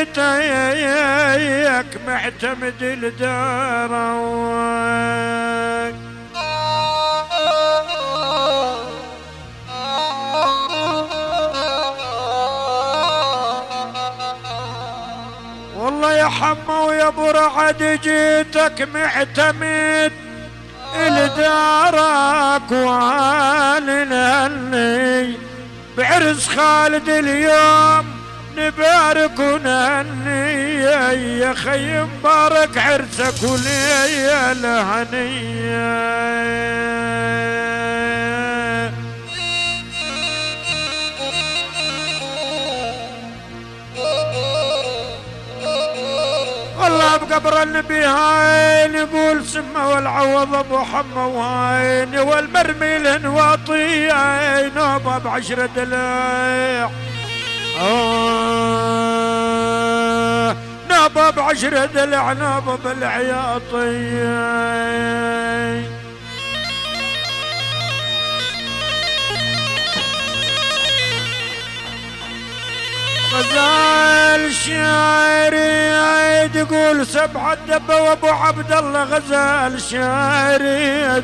جيتك معتمد لدارك. والله يا حما ويا ابو رعد جيتك معتمد لدارك، وهالنهني بعرس خالد اليوم نبارك ونهني، يا خي مبارك عرسك وليا الهنيه. والله بقبر النبي هاي نقول سمه والعوض ابو حمى وهاي والمرمي الانواطي نوبه ب10 دلع، نوبه ب10 دلع نوبه بالعياطي. غزال شاعري تقول 7 دبه وابو عبد الله غزال شاعري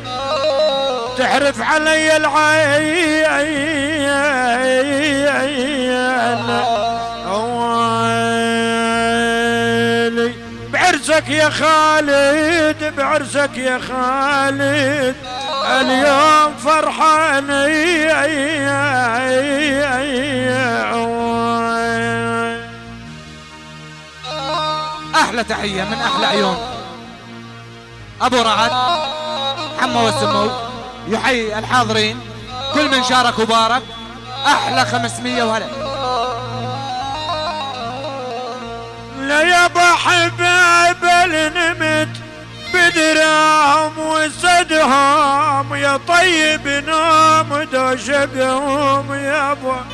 تعرف علي العين اوالي بعرسك يا خالد بعرسك يا خالد اليوم فرحان. احلى تحية من احلى عيون ابو رعد حمى والسمو، يحيي الحاضرين كل من شارك وبارك. احلى 500 وهلا. لا يابا حبايب نمت بدراهم وسدهم، يا طيب نوم دوشقهم يابا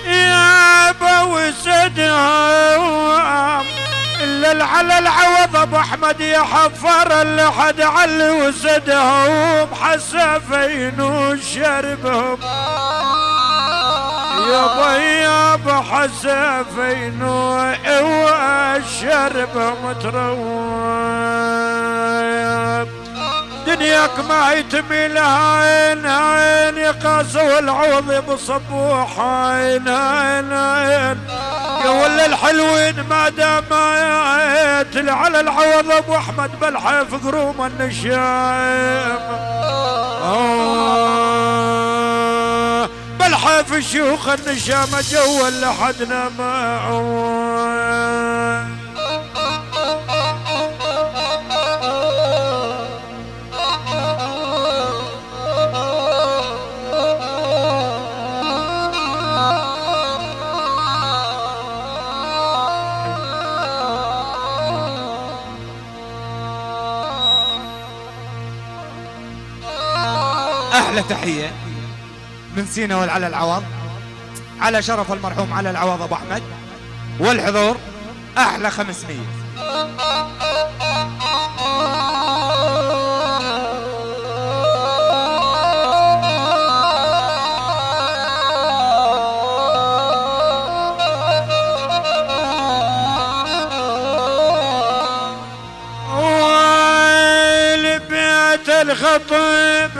يابا وسدهم، الا على العوض ابو احمد يحفر اللحد علي وسدهم، حسافين وشربهم يابا يابا حسافين وشربهم تروب. دنياك ما يتميل عين عين يقاسوا العوض بصبوح عين عين عين، يا ولا الحلوين ما دام على العوض ابو احمد بالحيف قروم النشام، بالحيف الشيوخ النشام جو لحدنا معه. احلى تحية من سينا والعلى العوض على شرف المرحوم على العوض ابو احمد والحضور. احلى 500. الخطيب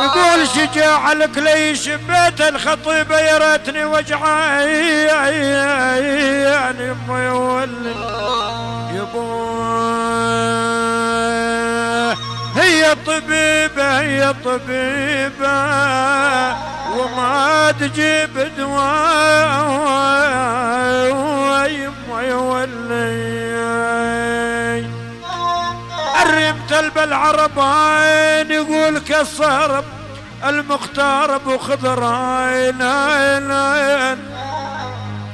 يقول شجاع الكليش بيت الخطيب يا ريتني وجعي يعني امي يولي يبوه. هي طبيبه هي طبيبه وما تجيب دواء يما يولي. الرمت بالعربين يقول كسر المختار ابو خضرين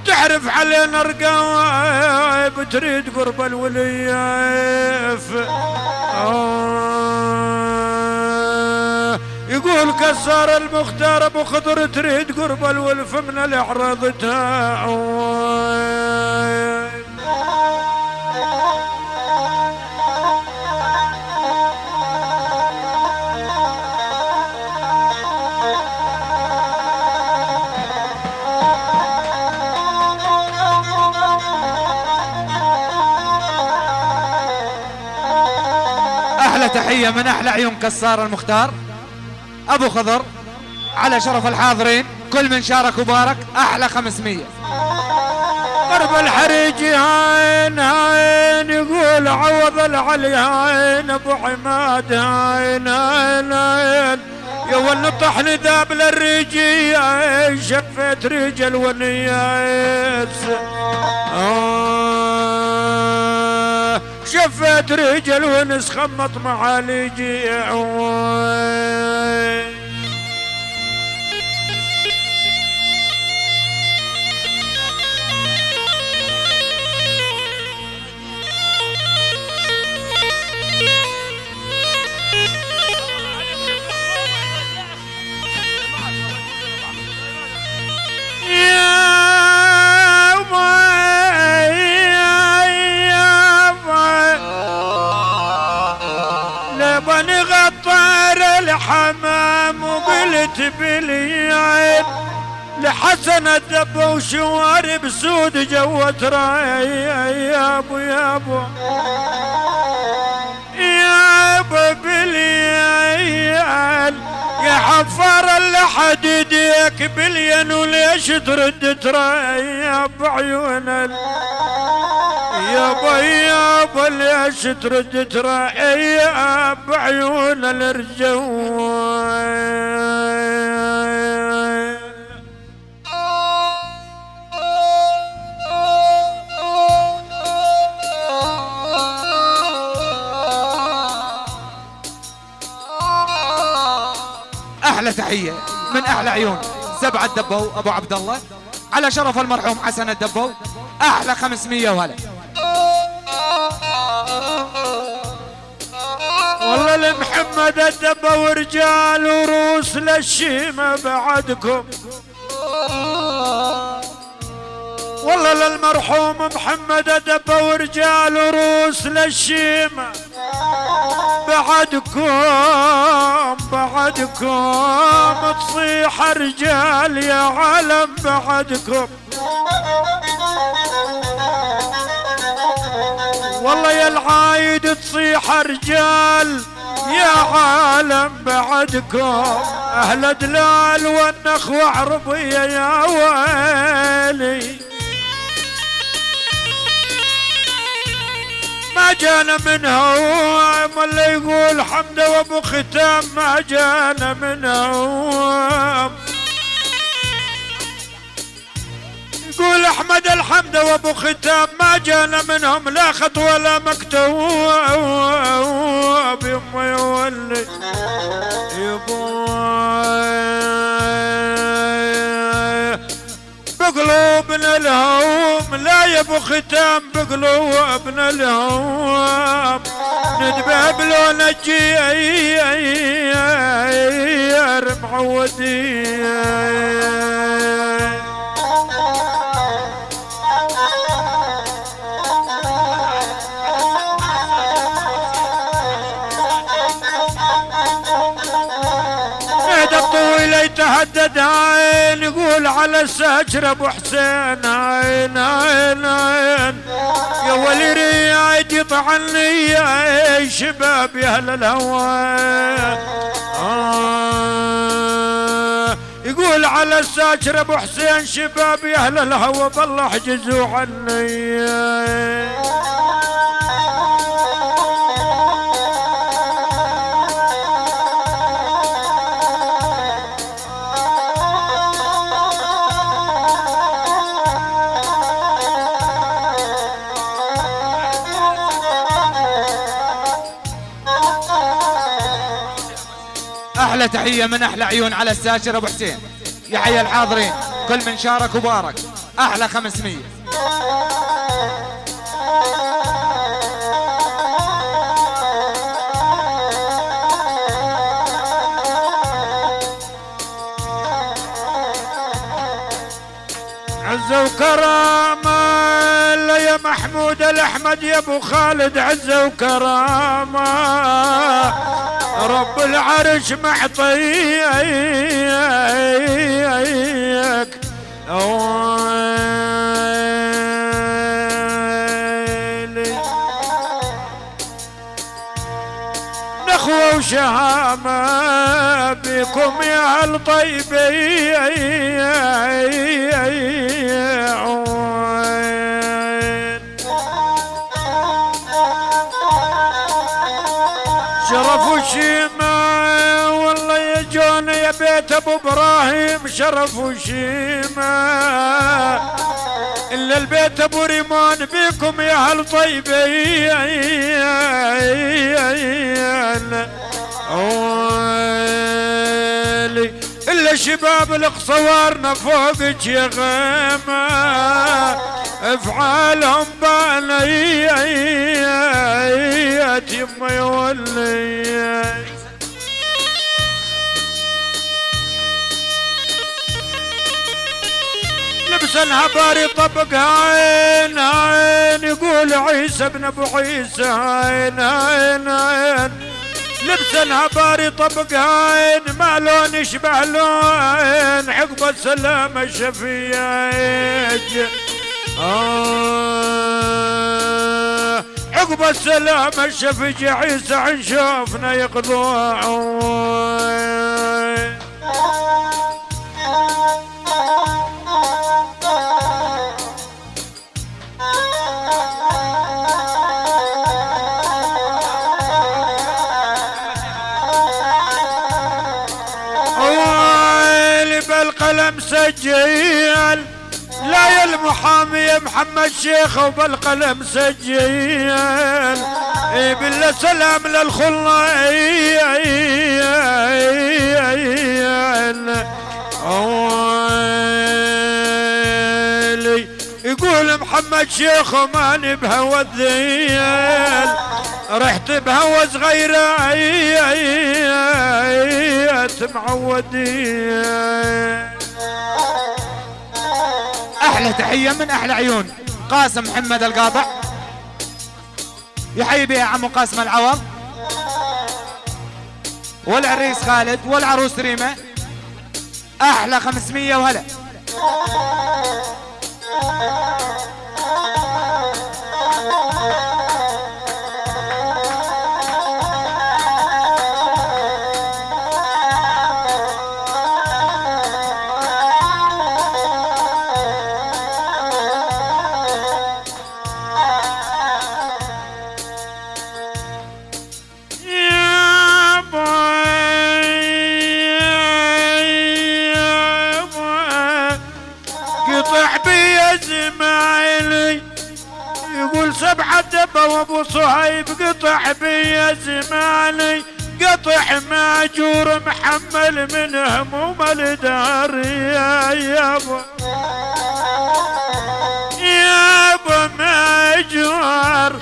تعرف علينا رقايب تريد قرب الوليف. يقول كسر المختار ابو خضر تريد قرب الولف من الاعراض تاعه. احلى تحية من احلى عيون كسار المختار ابو خضر على شرف الحاضرين، كل من شارك وبارك احلى 500. قرب الحريج هاين هاين يقول عوض العلي هاين ابو عماد هاين هاين هاين يا ولنطح ذاب للريجي شفت رجل ونياس شفت رجل ونس خمط معاليجي الحمام وقلت باليعين لحسن الدب وشوارب سود جوت راي يا ابو يا ابو يا ابو باليعين يا حفار الحديد ياك بلين وليش ترد تراي يا ابو عيون يا با ليش ترد تراي يا بعيون الرجال. احلى تحية من احلى عيون سبع الدبو ابو عبد الله على شرف المرحوم حسن الدبو احلى 500 وهلا. والله لمحمد الدبا ورجال وروس للشيمة بعدكم، والله للمرحوم محمد الدبا ورجال وروس للشيمة بعدكم تصيح رجال يا عالم بعدكم. والله يا العايد تصيح رجال يا عالم بعدكم، اهل دلال والنخوة عربية يا ويلي ما جانا منهم اللي يقول حمده وابو ختام ما جانا منهم، يقول احمد الحمد وابو ختام ما جانا منهم لا خط ولا مكتوب يما يولي بقلوبنا الهوم لا يا ابو ختام بقلوبنا الهوم ندبه بلو نجي معودين. الطويل يتهدد عين يقول على الساجر ابو حسين عين عين عين يا ولي ريايد يطعني يا شباب يا اهل الهوى يقول على الساجر ابو حسين شباب يا اهل الهوى بالله احجزوا عني. احلى تحية من احلى عيون على الساشر ابو حسين، يحيى الحاضرين كل من شارك وبارك احلى 500. عزة وكرامة يا محمود الاحمد يا ابو خالد عزة وكرامة رب العرش معطيك شهامة بكم يا الطيبين. شرف وشيمة والله يجون يا بيت ابو ابراهيم، شرف وشيمة الا البيت ابو ريمان بكم يا اهل طيبين. الا شباب القصوارنا فوقك يا غيمة افعالهم بانيات يما يولي. لبس الهباري طبق عين عين يقول عيسى ابن ابو عيسى عين عين عين. لبس الهباري طبق عين ما لون يشبه لون عقب السلامة الشفيج. عقب السلامة الشفيج عيسى عن شوفنا يقضوعون. بالقلم سجل لا يا المحامي يا محمد شيخ وبالقلم سجل بالله سلام للخلة يقول محمد شيخ وما بهوى الذيل رحت بهوى صغيرة معودين. احلى تحية من احلى عيون قاسم محمد القاطع، يحيي بها عمو قاسم العوض والعريس خالد والعروس ريمة. احلى 500 وهلا. يقول 7 دبة وابو صهيب قطع بي زماني قطع ماجور محمل من هموم الدار يا يابا يابا ماجور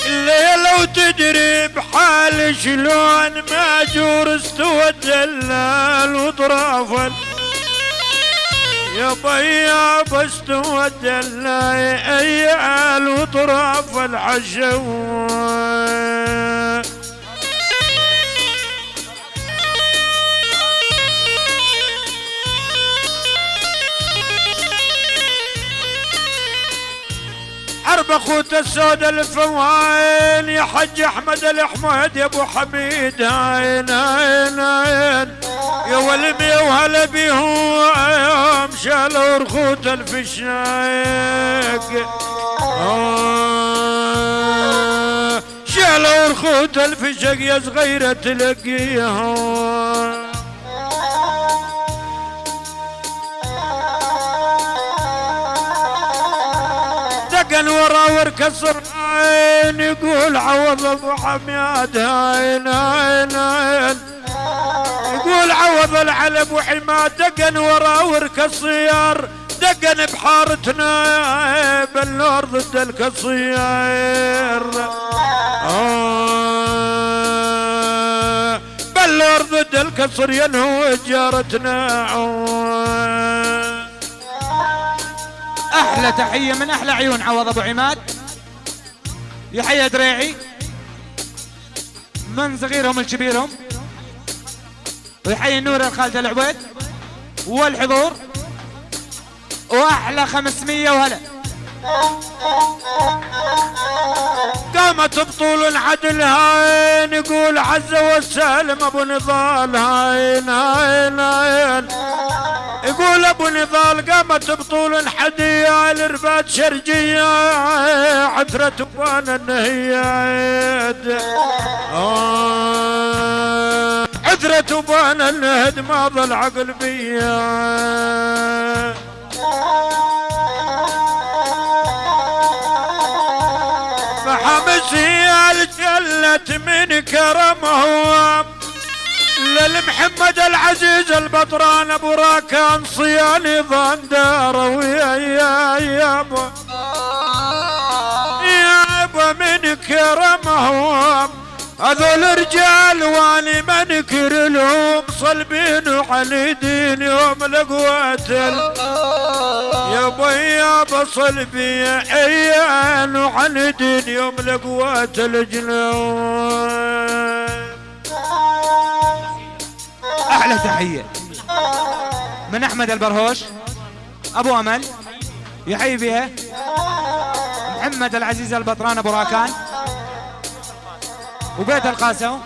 الليلة وتدري بحال شلون ماجور استوى الدلال وطرافل يابا يابا استوى الدلال وطراف العشو. حرب اخوت السود الفوائل يا حج احمد الحميد يا ابو حميد عين عين عين يا ولمي وهلا بيهم شالوا رخوت الفشاق شالوا رخوت الفشاق يا صغيرة تلقيهم. دقن ورا وركسر عين يقول عوض ابو حميد عين عين عين يقول عوض العلى ابو حماد. دقن ورا وركسير دقن بحارتنا بالنور ضد القصير بالنور ضد القصر ينهو جارتنا. احلى تحية من احلى عيون عوض ابو عماد، يحيى دريعي من صغيرهم لكبيرهم، ويحيي نور الخالد العبيد والحضور. واحلى 500 وهلا. قامت بطول عدل هاين يقول عز وسلم ابو نضال هاين هاين هاين يقول ابو نضال قامت بطول حدية الرباد شرجية عثرة وانا النهيد عثرة وانا النهد ما ظل عقل بيا فحمسي الجلت من كرمه للمحمد العزيز البطران ابو راكان صياني ضندار ويا ابو من كرمهم هذول رجال واني منكر لهم صلبين وعلى دين يوم لقواتل يا بصلبي عيان وعلى دين يوم لقواتل جنون. احلى تحية من احمد البرهوش ابو امل يحيي بها محمد العزيز البطران ابو راكان وبيت القاسو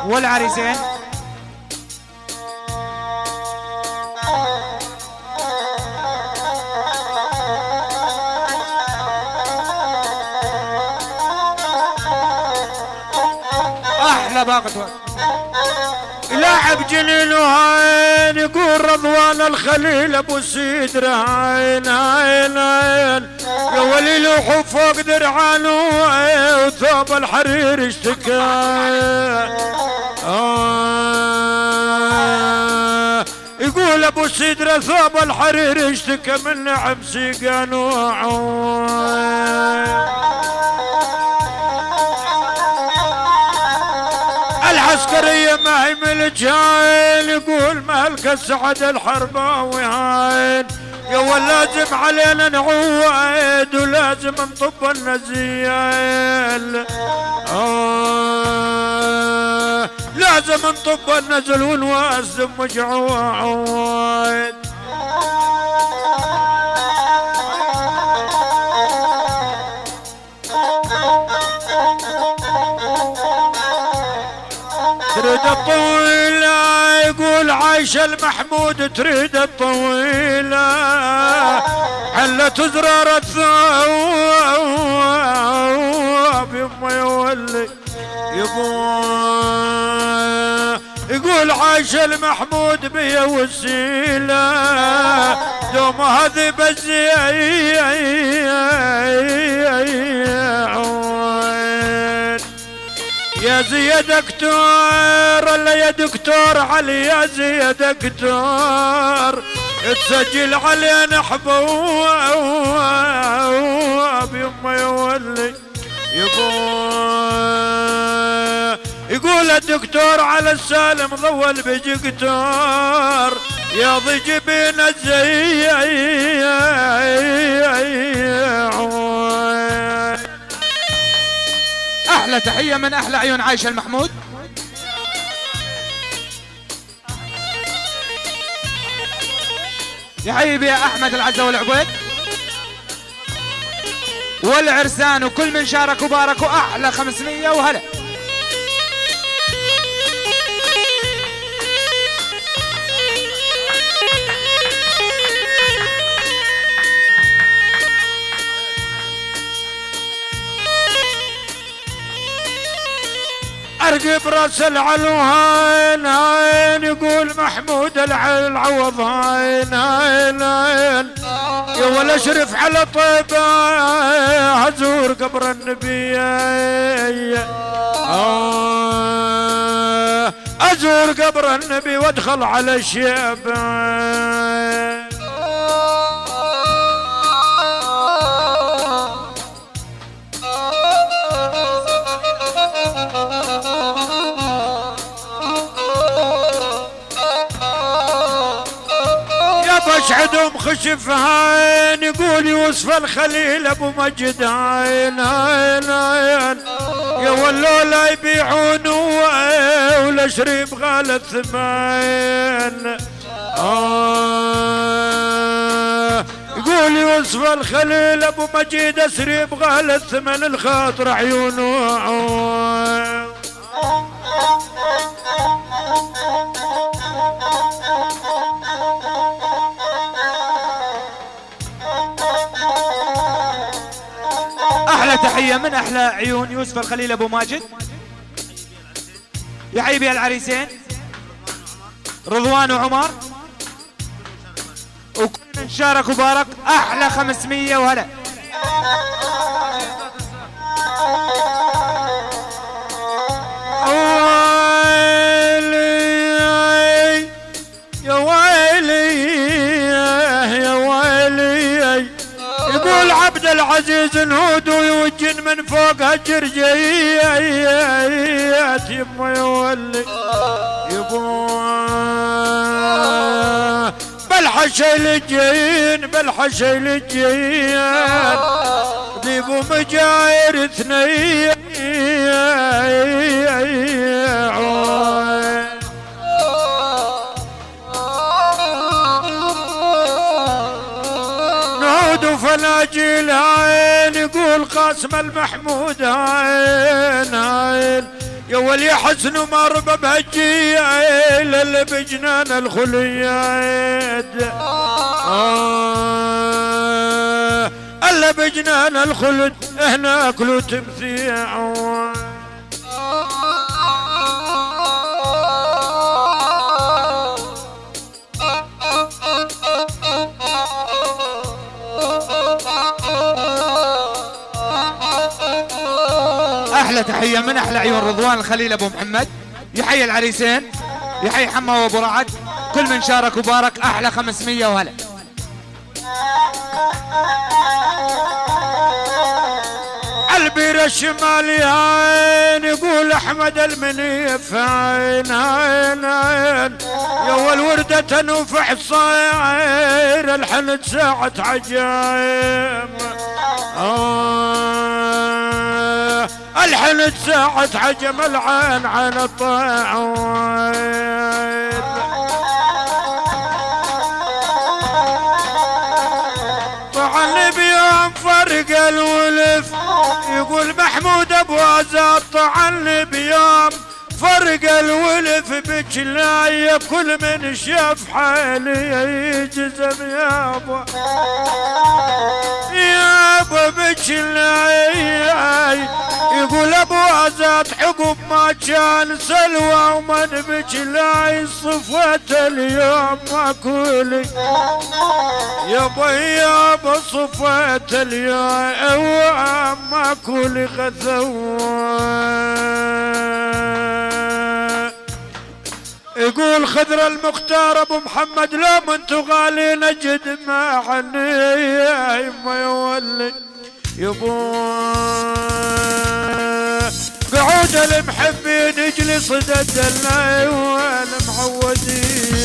والعريسين احلى باقة لاعب جليل وهاين يقول رضوان الخليل ابو سيدر هاين هاين هاين يا ولي لوحو فوق درعانه وثوب الحرير اشتكى يقول ابو سيدر ثوب الحرير اشتكى من نعم سيقان العسكرية ما هي ملك هاين يقول مهلك السعد الحرباوي هاين يا ولازم علينا نعويد ولازم نطب النزيل لازم نطب النزل ونواسم مجعوعود تريد الطويلة يقول عايشة المحمود تريد الطويلة حلت زرار الثواب يما يولي يقول عايشة المحمود بيا وسيلة دوم هذه يا زي دكتور الله يا دكتور علي يا زي دكتور تسجل علينا حبوب يما يولي يقول الدكتور على السالم ضول بجكتور يا ضي جبين الزي احلى تحية من احلى عيون عايشة المحمود يحيي بها احمد العزة والعقود والعرسان وكل من شارك وبارك واحلى 500 وهلا ارقب راس العلوهين هاين يقول محمود العوض هاين هاين هاين يا ولا اشرف على طيبة هزور قبر النبي ازور قبر النبي وادخل على الشيب اشعدهم خشف هاين يقول يوسف الخليل ابو مجد هاين هاين هاين يا ولو لا يبيعون ولا شريب غالى الثمين يقول يوسف يوسف الخليل ابو مجيد اسري بغال الثمن الخاطر عيونه. احلى تحية من احلى عيون يوسف الخليل ابو ماجد. يحيي بها العريسين رضوان وعمر، وكل من شارك وبارك احلى 500 وهلا. يا ويلي يا ويلي، يقول عبد العزيز نهود ويوجن من فوق هالجرجيات يما يولي. يقول بالحشي للجين بالحشي للجين ذيبو مجاير اثنين. نعود فلاجيل عين يقول قاسم المحمود عين عين يا ولي حسن مربى بهجيل اللي بجنان الخليد. اللي بجنان الخلد هناك له تمثيع. احلى تحية من احلى عيون رضوان الخليل ابو محمد. يحيي العريسين، يحيي حما وابو رعد، كل من شارك وبارك احلى 500 وهلا. البير الشمالي عين يقول احمد المنيف عين عين عين يا والوردة تنوفح صاير الحنت ساعة عجايب. الحنت ساعة عجم العين عين الطاعين. طعن بيوم فرق الولف يقول محمود ابو عزاد طعن بيوم فرق الولف بجلاي كل من شاف حالي يجزم يابا يابا بجلاي. يقول ابو عزاد حقوب ما كان سلوى ومن بجلاي صفوت اليوم ماكولي يابا يابا صفوت اليوم ماكولي غثوان. يقول خضر المختار ابو محمد لو انتو غالي نجد ما عني ما يولي يبو قعود المحبين يجلس ضدنا والمعودين.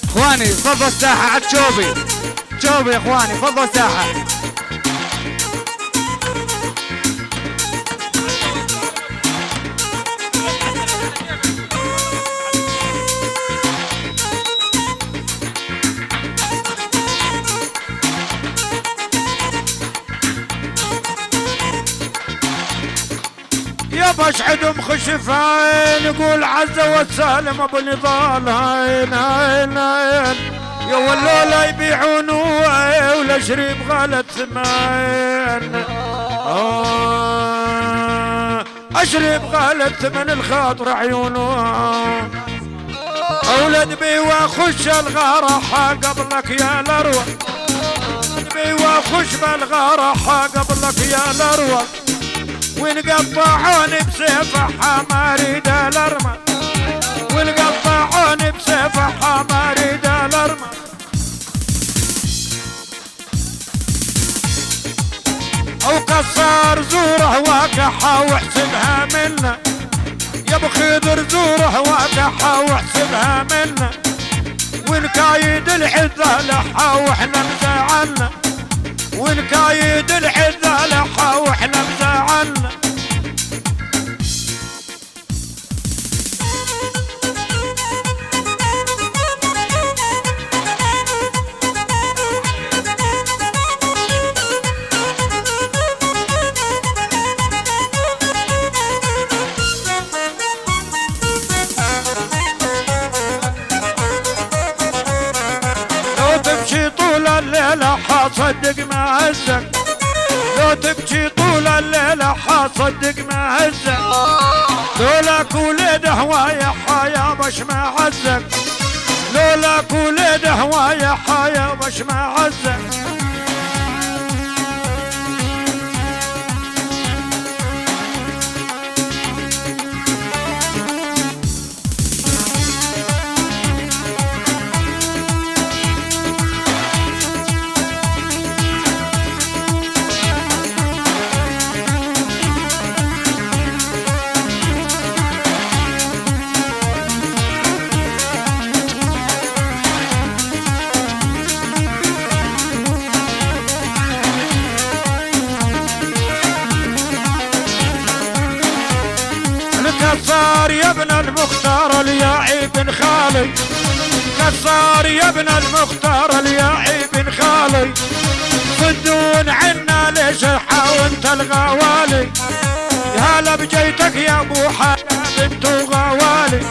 اخواني فضوا الساحة عد شوبي شوبي يا اخواني فضوا الساحة. يابا اشعدهم خشفين يقول عزة والسالم ابو نضال هين هين هين يا واللولا يبيعون ولا شريب غالت ثمين. اشرب غالت ثمن الخاطر عيونه. اولاد بي واخش الغارة قبلك يا الاروى بي واخش بالغارة قبلك يا الاروى ونقطعوني بسيف حماريد الارمى ونقطعوني بسيف حماريد الارمى. او قصار زوره وقحه واحسبها منا يا ابو خضر زوره وقحه واحسبها منا ونكايد الحذا لحا واحنا مزعلنا ونكايد الحذا لحا واحنا مزعلنا. حصدق ما هزك، لو تبكي طول الليلة حصدق ما هزك، لولاك ولد هوايا حيا بش ما عزك، لولاك ولد هوايا حيا بش ما عزك. كسار يا ابن المختار الياعي بن خالي، كسار يا ابن المختار الياعي بن خالي، صدون عنا ليش حاولت الغوالي، يا هلا بجيتك يا ابو حاجة بنت غوالي.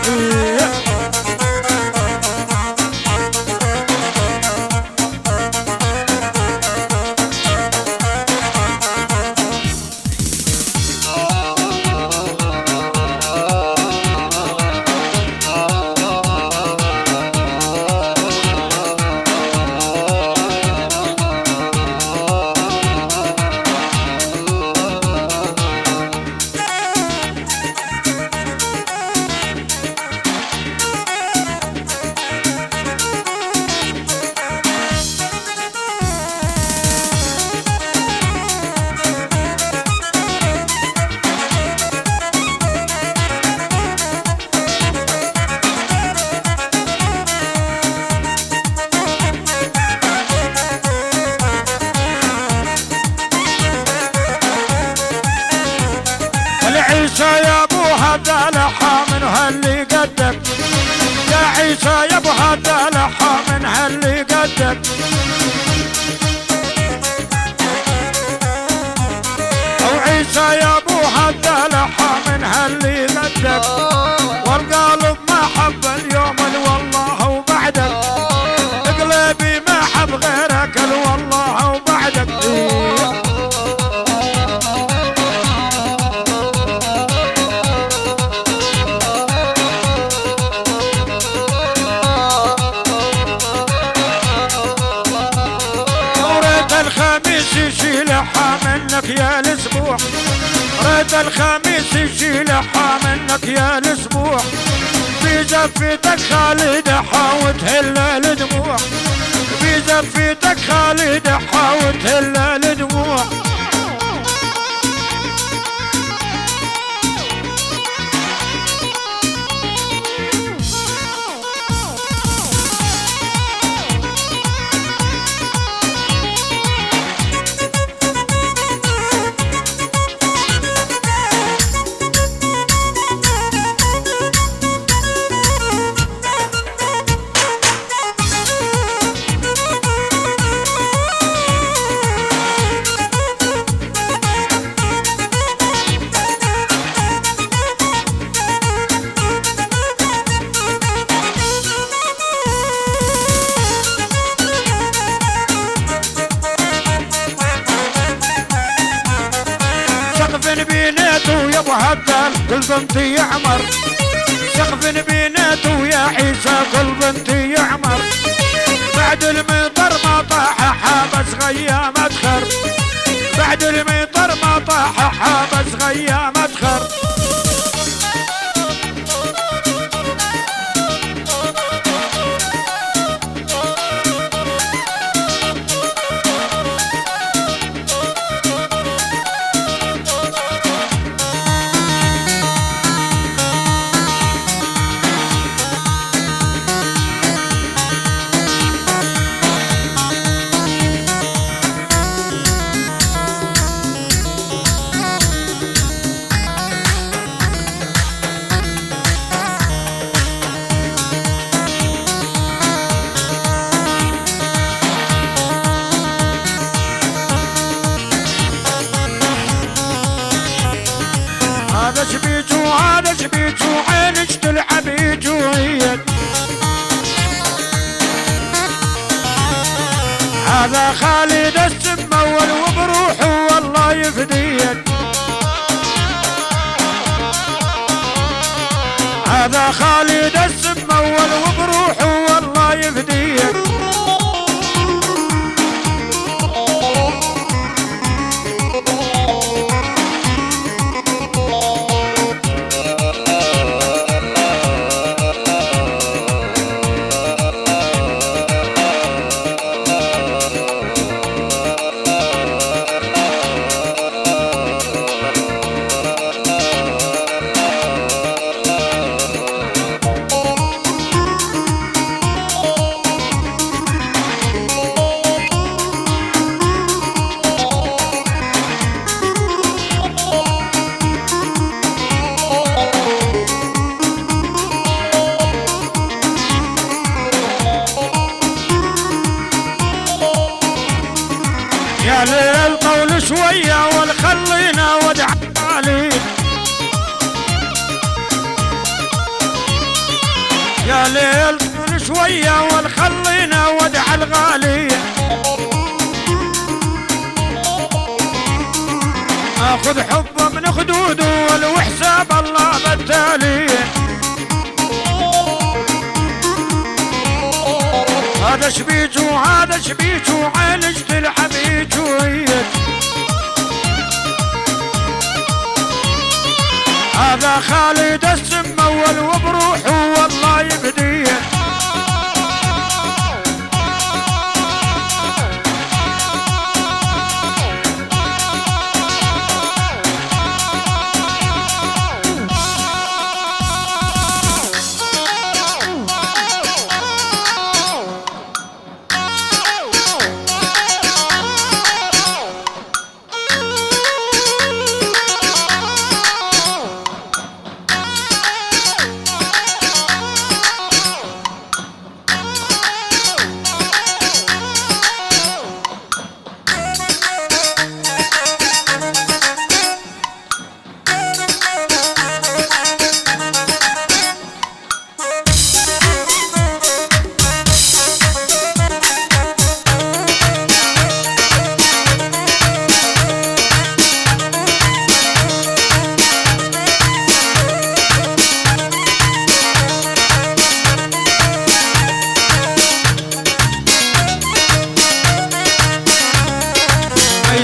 عيسى يا ابو هذا لحى من هاللي قدك، يا عيسى يا ابو هذا لحى من هاللي قدك، او عيسى يا ابو هذا لحى من هاللي قدك، والقلب ما حب اليوم والله وبعدك، قلبي ما حب غيرك والله وبعدك. الخميس يشيلها منك يا الاسبوع، ريت الخميس يشيلها منك يا الاسبوع، في زفتك خالد حاول تهل الدموع، في زفتك خالد حاول تهل الدموع. بيناته يا ابو هدال كل بنتي يعمر، سقف بيناته يا عيسى كل بنتي يعمر، بعد المطر ما طاح حابس غيام ادخر، بعد المطر ما طاح حابس غيام ادخر. هذا شبيتو هذا شبيتو عينك تلعب يجويد، هذا خالي خالد السمول وبروحه والله يفديك. هذا خالد السمول وبروحه والله يفديك. يا ليل طول شوية والخلينا ودع علي. يا ليل طول شوية والخلينا ودع الغالي. اخذ حبه من خدوده وحساب الله بالتالي. هذا شبيجو هذا شبيجو عينك تلعب يجويك. هذا خالد السمول وبروحه والله يفديك.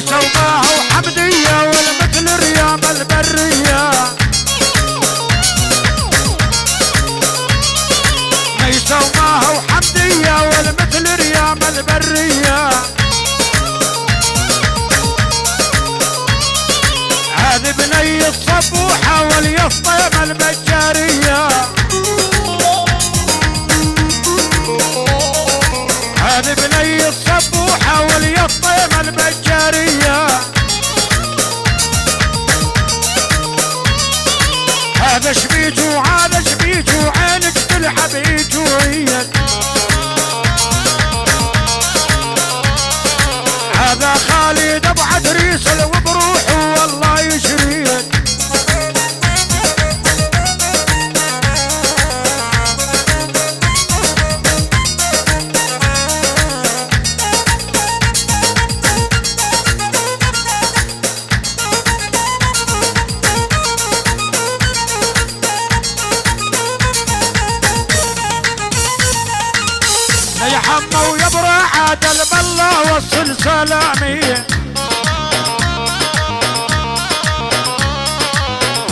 سوماه وحمدية والمثل رياض البرية. سوماه وحمدية والمثل رياض البرية. هذه بني الصبوحة واليفطيمة المجارية. هذه بني الصبوحة واليفطيمة المجارية. هذا شبيجو هذا شبيجو عينك تلعب يجويك. هذا خالد ابو عدريس وبروحه والله يشريك. يا حمو ويا برعاد البلا وصل سلامي.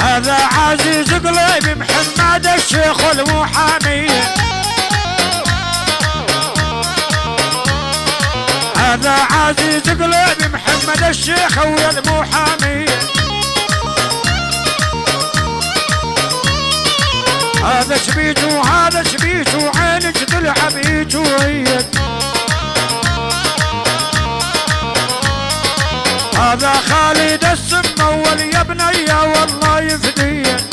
هذا عزيز قليبي محمد الشيخ المحامي. هذا عزيز قليبي محمد الشيخ والمحامي. هذا شبيجو هذا شبيجو عينك تلعب يجويك. هذا خالد السمول يا بني والله يفديك.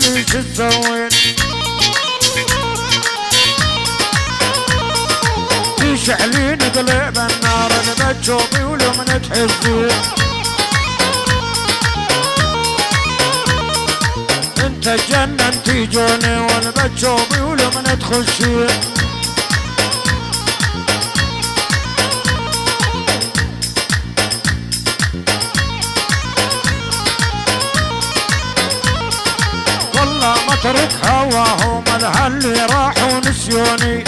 بحالي شو تسوين تشعلين قلب النار بتشوفي ولو من تحزين انت جننتي جوني وانا بتشوفي ولو من تخشين والله ما ترك هواهم الهلي راحوا نسيوني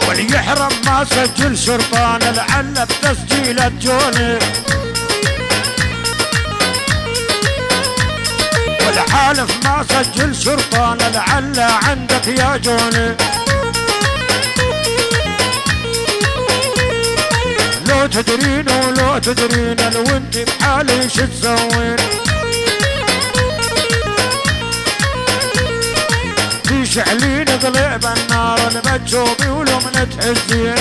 واليحرم ما سجل شرطان لعل بتسجيلة جوني والحالف ما سجل شرطان لعل عندك يا جوني لو تدرين ولو تدرين لو انت بحالي شو تسوين تشعلين قلب النار اللي بتشوفي ولو من تحزين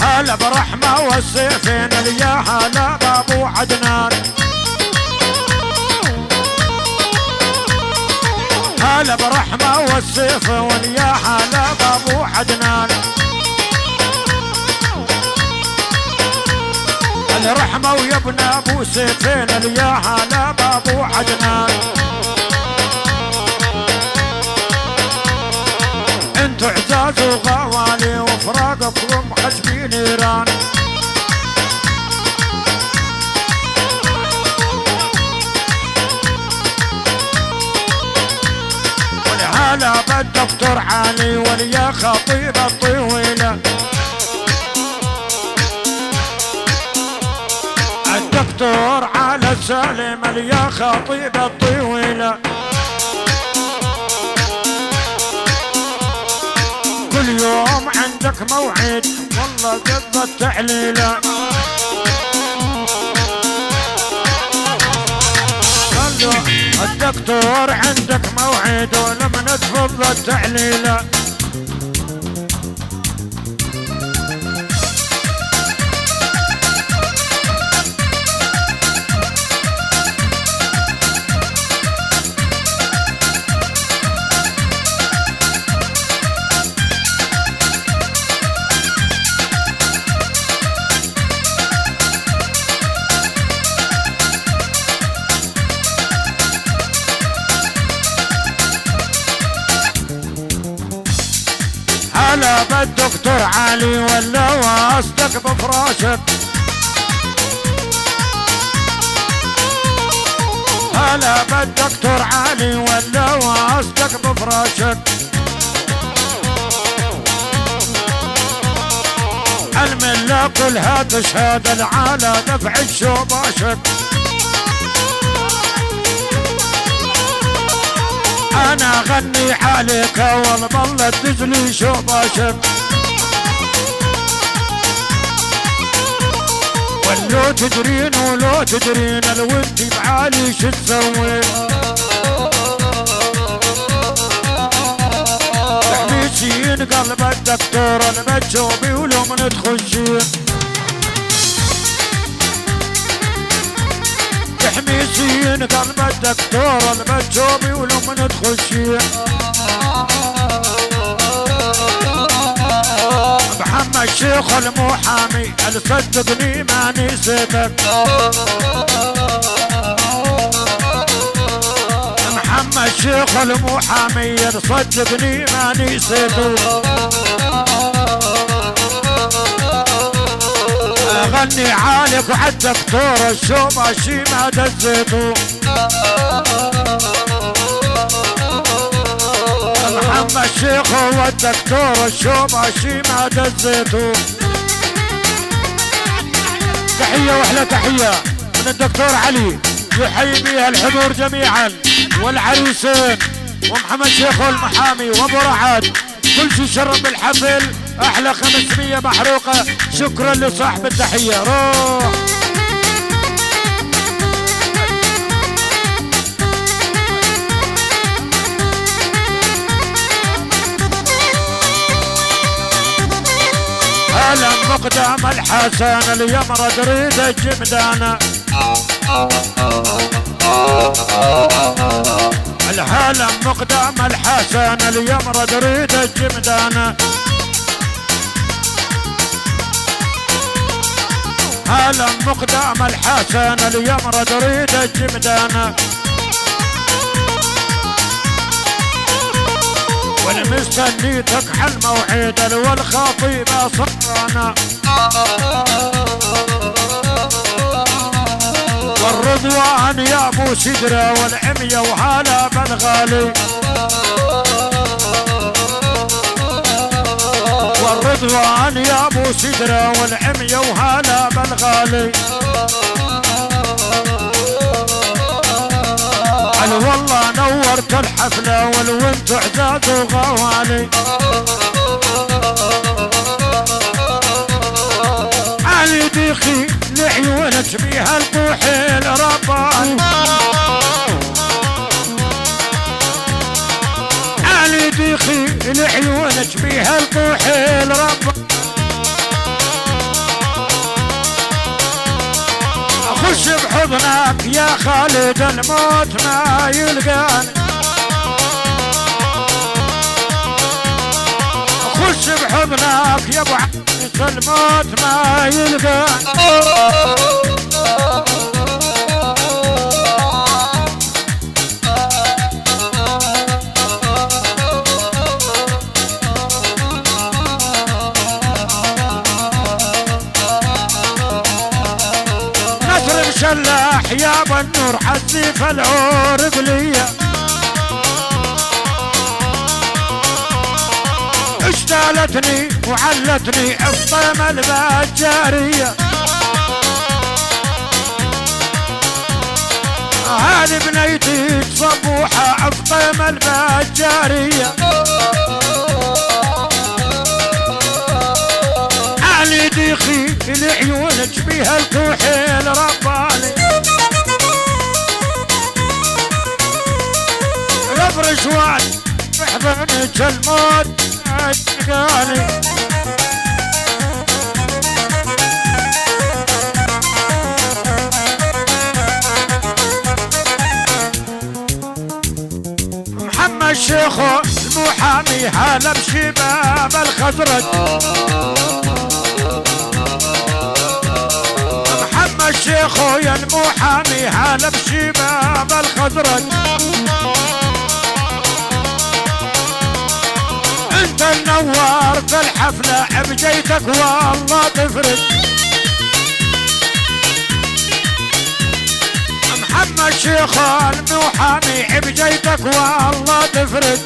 هلا برحمة والسيفين يا هلا بابو عدنان هلا برحمة والسيف يا هلا بابو عدنان الرحمة ويا ابن ابو سيفين يا هلا بابو عدنان انتو عزاز وغوالي وفراقكم خشبي نيران ولهلا بالدكتور علي وليا خطيب الطويلة الدكتور على سالم يا خطيب الطويلة كل يوم عندك موعد والله قد التعليلة الدكتور عندك موعد ولمن تفضل التعليلة هلا بالدكتور علي ولا واسطك بفراشك هلا بالدكتور علي ولا واسطك بفراشك الملة كلها تشهد على دفع الشوباشك انا اغني عليك والله تجلي شوباشك ولو تدرين ولو تدرين لو انتي بعالي شو تسوين تحميسين قلب الدكتور انا بتشوفي ولو من تخشين تحميسين قلب الدكتور انا بتشوفي ولو من تخشين محمد شيخ المحامي اللي صدقني ما نسيتك محمد شيخ المحامي اللي صدقني ما نسيته اغني عالك وعالدكتور الشوباشي ما دزيته محمد شيخ هو الدكتور الشوباشي ما دزيته تحية واحلى تحية من الدكتور علي يحيي بها الحضور جميعا والعريسين ومحمد شيخ المحامي وابو رعد كل شي شرب بالحفل احلى 500 محروقة شكرا لصاحب التحية روح مقدام الحسن اليمرد ريد الجمدانة الهالم مقدام الحسن اليمرد ريد الجمدانة هالم مقدام الحسن اليمرد ريد الجمدانة والمستني تكحل موعد والخطيبة صرانا والرضوان يا ابو سدرة والعمية وهلا بالغالي والرضوان يا ابو سدرة والعمية وهلا بالغالي على والله نورت الحفلة والونت عزاز وغوالي علي ديخي لعيونك بيها الكحيل رباني علي ديخي لعيونك بيها الكحيل رباني اخش بحضنك يا خالد الموت ما يلقاني اخش بحضنك يا ابو عبد الموت ما يلقاني شلاح يا بالنور حسيف العورق ليا اشتالتني وعلتني افطم البجارية هذه بنيتي صبوحة افطم البجارية علي ديخي لعيونك بيها الكحيل رباني غفر شوان بحضنك الموت اشتقاني محمد الشيخ المحامي هلا بشباب الخزرج الشيخ يا المحامي هلا بشباب الخزرج انت النوار في الحفلة بجيتك والله تفرج محمد الشيخ المحامي بجيتك والله تفرج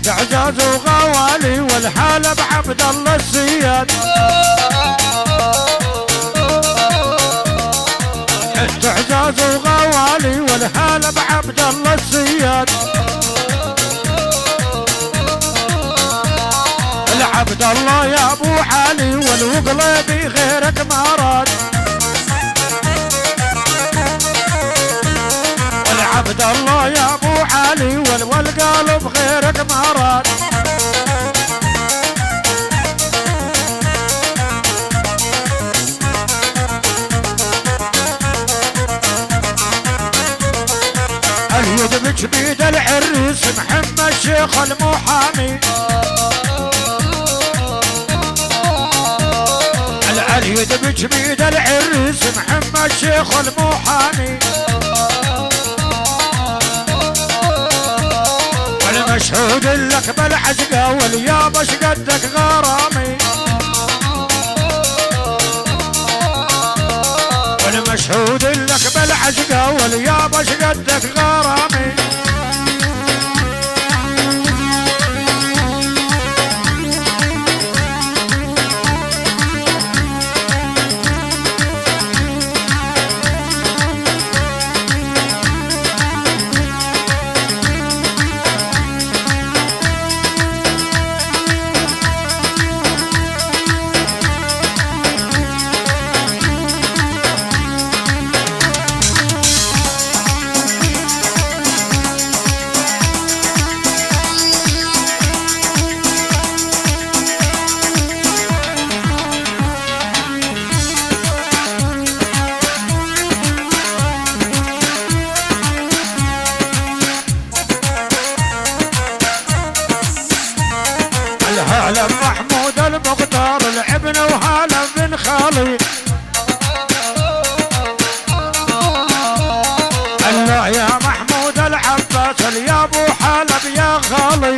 اعزاز وغوالي والحالة بعبد الله السياد اعزاز وغوالي والحالة بعبد الله السياد العبد الله يا ابو علي والوقلبي غيرك ما راد والعبد الله يا ابو علي والقلب غيرك ما راد اليد بجبيد العريس محمد الشيخ المحامي اليد بجبيد العريس محمد الشيخ المحامي مشهود لك بالعشقة واليابش قدك غرامي مشهود لك بالعشق اول يا باش قدك غرامي. هلا محمود المختار الابن وهلا بن خالي. الله يا محمود العباس يا ابو حلب يا غالي.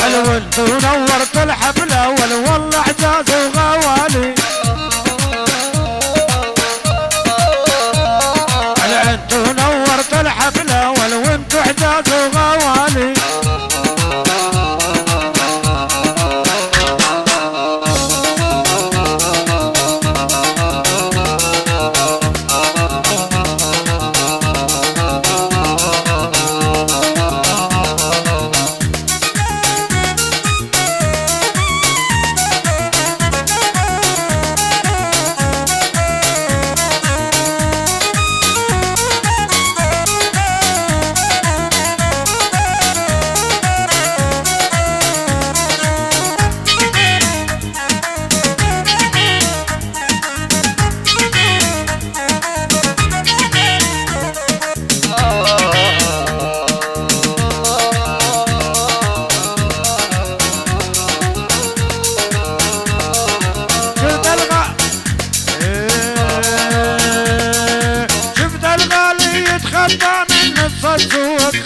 الولد ونورت الحفله والله اعزاز وغوالي. انت ونورت الحفله والوانت اعزاز وغوالي.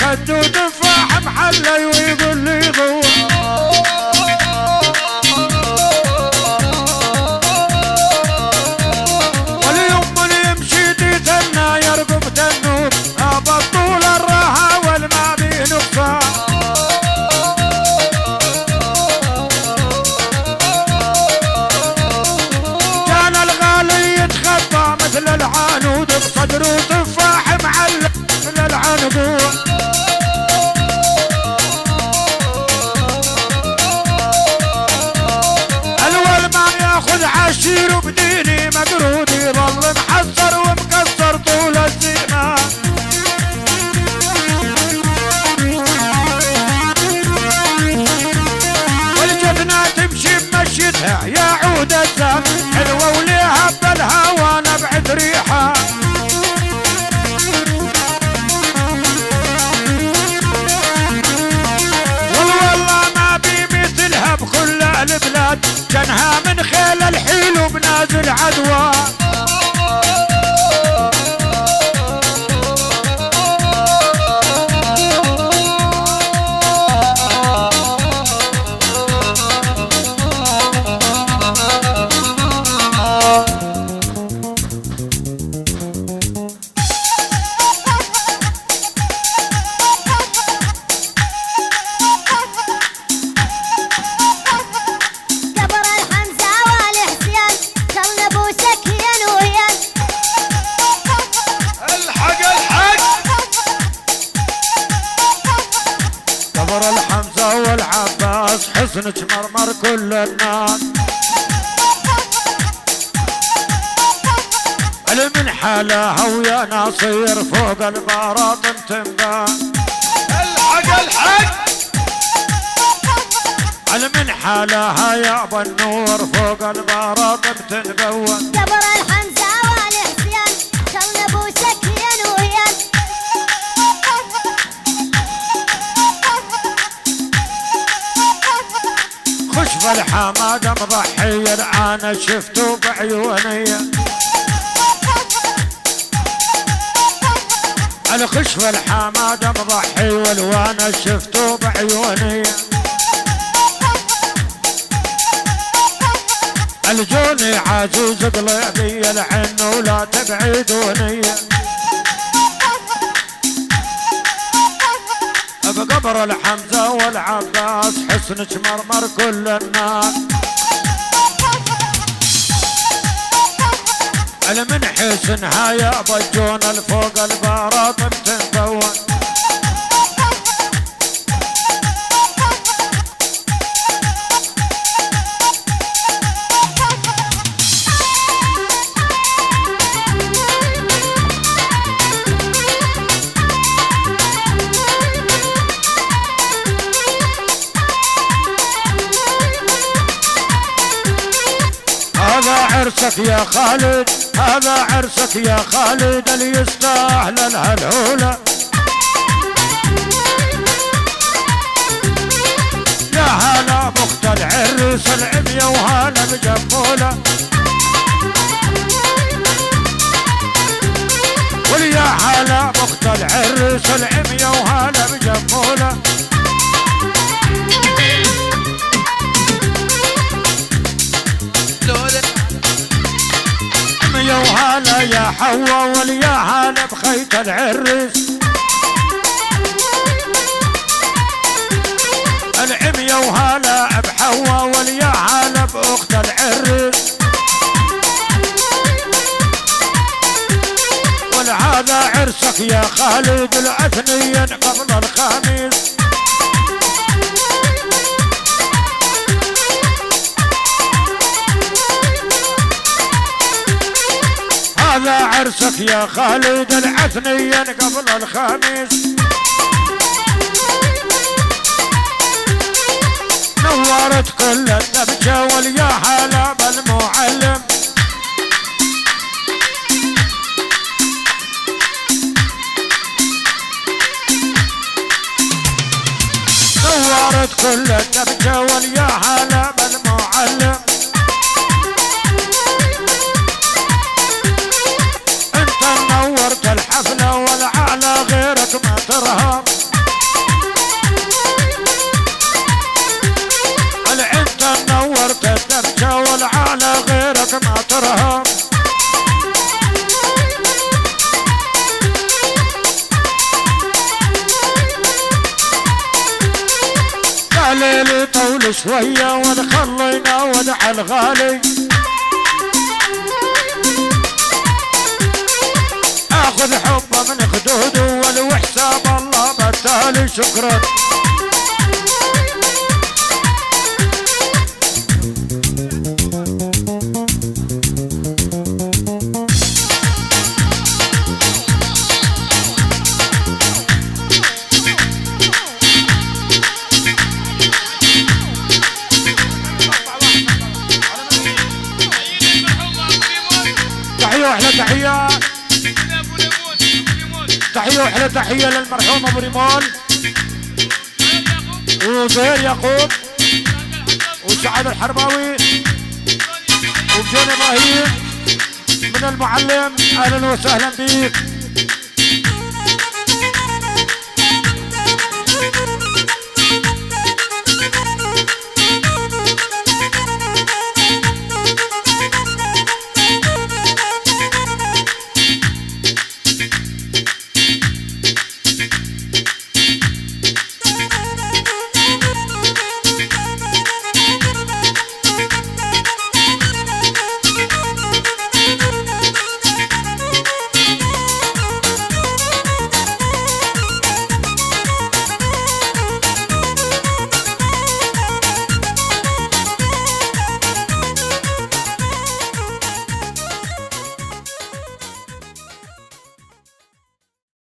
خدو تفاح محلي ويقول لي ضوء. واليوم اللي يمشي تيتنا يرقب تنوب ابطول الراحة والما بيه نقصان. كان الغالي يتخبى مثل العنود بصدره تفاح معلق مثل العنقود. عشير بديني مقرود يظل محصر ومكسر طول الزمان. والجبنة تمشي بمشيتها يا عود الزمان حلوة وليها بالهوى نبعد ريحة. والله ما بي مثلها بكل البلاد جنها من خيل الحيل وبنازل عدوى. الحمزة والعباس حسن تمرمر كل الناس. من حالها ويا ناصير فوق البراطم تنبان. الحق من حالها يا ابو النور فوق البراطم تنبون. جبر الحمزة والحسين خلنا ابو سكين ويان. خشف الحمادة مضحي انا شفته بعيوني. الخشف الحمادة مضحي والوانا شفته بعيوني. الجوني عزوز ضليعي العين ولا تبعدوني بقبر الحمزة والعباس حسنك مرمر كل الناس من حسنها يا ضجون الفوق البراطم تنفون هذا عرسك يا خالد هذا عرسك يا خالد اللي يستاهل الهلهولة يا هلا بخت العرس العمية وهلا بجفولة واليا هلا بخت العرس العمية وهلا بجفولة يا وهلا يا حوا واليا هلا بخيت العرس العمية وهلا بحوا واليا هلا باخت العرس ولهذا عرسك يا خالد الاثنين قبل الخميس هذا عرسك يا خالد العثنيين قبل الخميس نورت كل الدبجة واليا هلا بالمعلم نورت كل الدبجة واليا هلا بالمعلم نورت الحفلة والعالى غيرك ما ترهم انت نورت الدبجة والعالى غيرك ما ترهم يا ليلي طول شوية ونخلينا ودع الغالي اخذ حبه من خدوده ولو حساب الله بالتالي شكرا تحية واحلى تحية تحية واحلى تحية للمرحوم ابو ريمون وزهير يعقوب وسعد الحرباوي وجون ابراهيم من المعلم. اهلا وسهلا بيك.